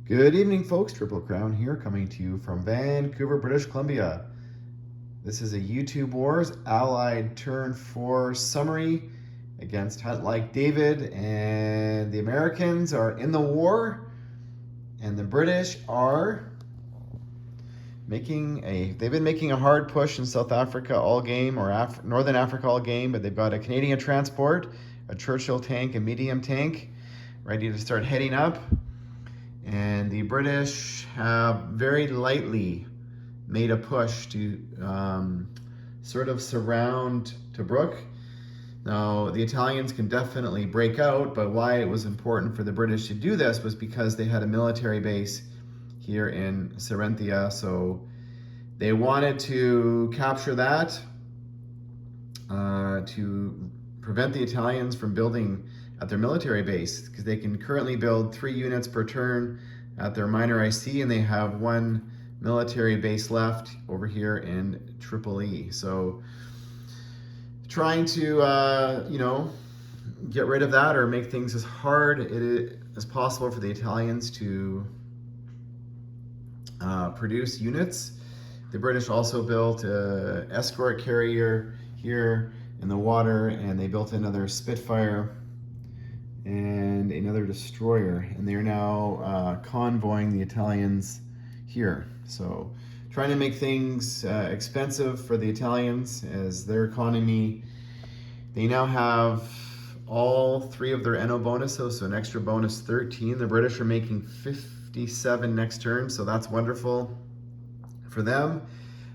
Good evening, folks. Triple Crown here, coming to you from Vancouver, British Columbia. This is a YouTube Wars Allied Turn 4 summary against HuntLikeDavid, and the Americans are in the war, and the British are they've been making a hard push in South Africa all game, or Northern Africa all game, but they've got a Canadian transport, a Churchill tank, a medium tank, ready to start heading up. And the British have very lightly made a push to sort of surround Tobruk. Now, the Italians can definitely break out, but why it was important for the British to do this was because they had a military base here in Sarenthia, so they wanted to capture that to prevent the Italians from building at their military base, because they can currently build 3 units per turn at their minor IC, and they have 1 military base left over here in Tripoli. So trying to get rid of that, or make things as hard as possible for the Italians to produce units. The British also built an escort carrier here in the water, and they built another Spitfire and another destroyer, and they're now convoying the Italians here. So trying to make things expensive for the Italians, as their economy, they now have all 3 of their NO bonuses, so an extra bonus 13. The British are making 57 next turn, so that's wonderful for them.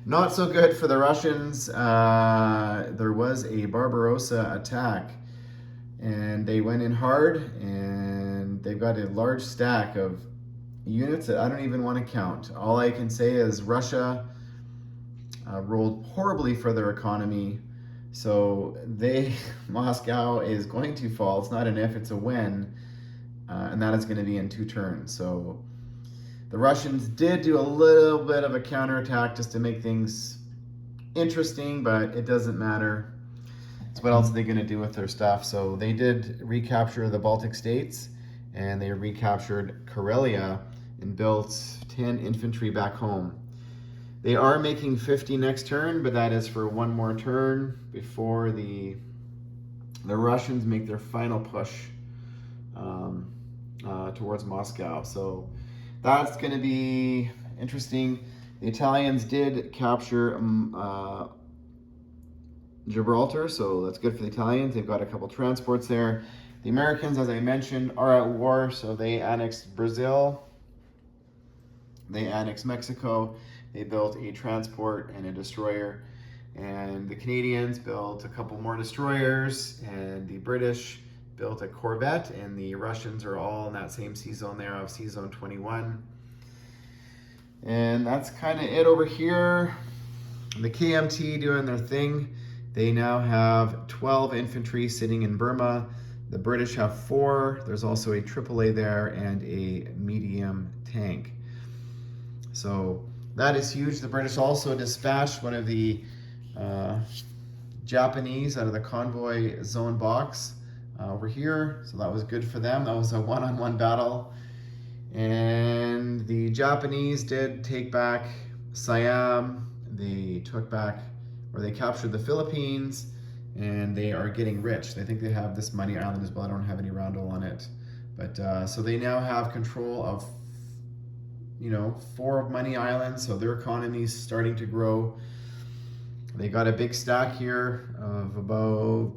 Not so good for the Russians. There was a Barbarossa attack, and they went in hard, and they've got a large stack of units that I don't even want to count. All I can say is Russia rolled horribly for their economy, so Moscow is going to fall. It's not an if, it's a when, and that is going to be in 2 turns. So the Russians did do a little bit of a counterattack just to make things interesting, but it doesn't matter. So what else are they going to do with their stuff? So they did recapture the Baltic states, and they recaptured Karelia and built 10 infantry back home. They are making 50 next turn, but that is for 1 more turn before the Russians make their final push towards Moscow. So that's going to be interesting. The Italians did capture Gibraltar, so that's good for the Italians. They've got a couple transports there. The Americans, as I mentioned, are at war, so they annexed Brazil. They annexed Mexico. They built a transport and a destroyer. And the Canadians built a couple more destroyers, and the British built a corvette, and the Russians are all in that same sea zone there of sea zone 21. And that's kind of it over here. The KMT doing their thing. They now have 12 infantry sitting in Burma. The British have 4. There's also a AAA there and a medium tank. So that is huge. The British also dispatched one of the Japanese out of the convoy zone box over here. So that was good for them. That was a one-on-one battle. And the Japanese did take back Siam. They took back, or they captured the Philippines, and they are getting rich. They think they have this money island as well. I don't have any roundel on it. But so they now have control of 4 of Money Islands, so their economy is starting to grow. They got a big stack here of about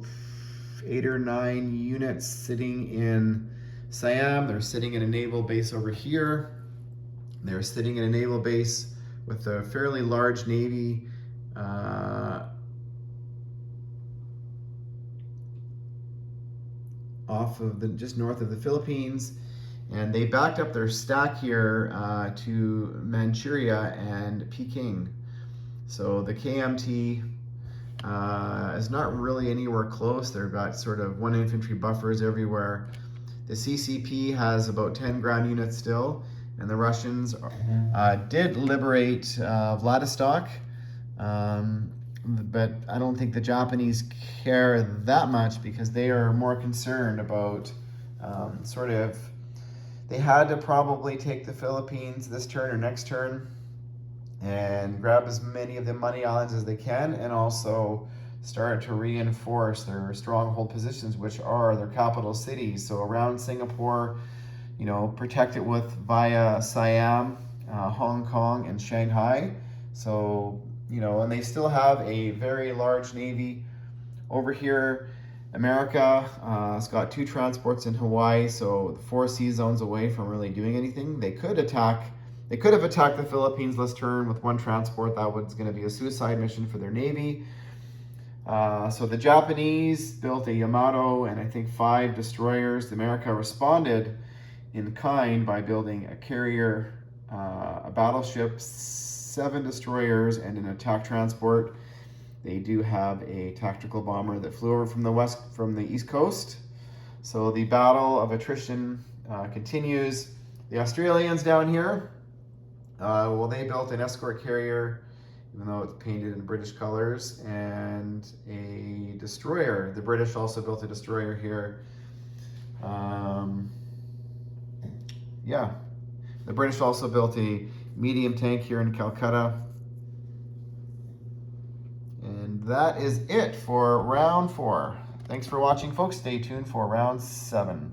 8 or 9 units sitting in Siam. They're sitting in a naval base over here. They're sitting in a naval base with a fairly large navy off of just north of the Philippines. And they backed up their stack here to Manchuria and Peking. So the KMT is not really anywhere close. They've got sort of 1 infantry buffers everywhere. The CCP has about 10 ground units still, and the Russians did liberate Vladivostok, but I don't think the Japanese care that much, because they are more concerned about they had to probably take the Philippines this turn or next turn and grab as many of the money islands as they can, and also start to reinforce their stronghold positions, which are their capital cities. So around Singapore, you know, protect it with via Siam, Hong Kong, and Shanghai. So, you know, and they still have a very large navy over here. America has got 2 transports in Hawaii, so 4 sea zones away from really doing anything. They could have attacked the Philippines this turn with 1 transport. That was going to be a suicide mission for their navy. So the Japanese built a Yamato and I think 5 destroyers. America responded in kind by building a carrier, a battleship, 7 destroyers, and an attack transport. They do have a tactical bomber that flew over from the east coast. So the battle of attrition continues. The Australians down here, well, they built an escort carrier, even though it's painted in British colors, and a destroyer. The British also built a destroyer here. Yeah, the British also built a medium tank here in Calcutta. And that is it for round 4. Thanks for watching, folks. Stay tuned for round 7.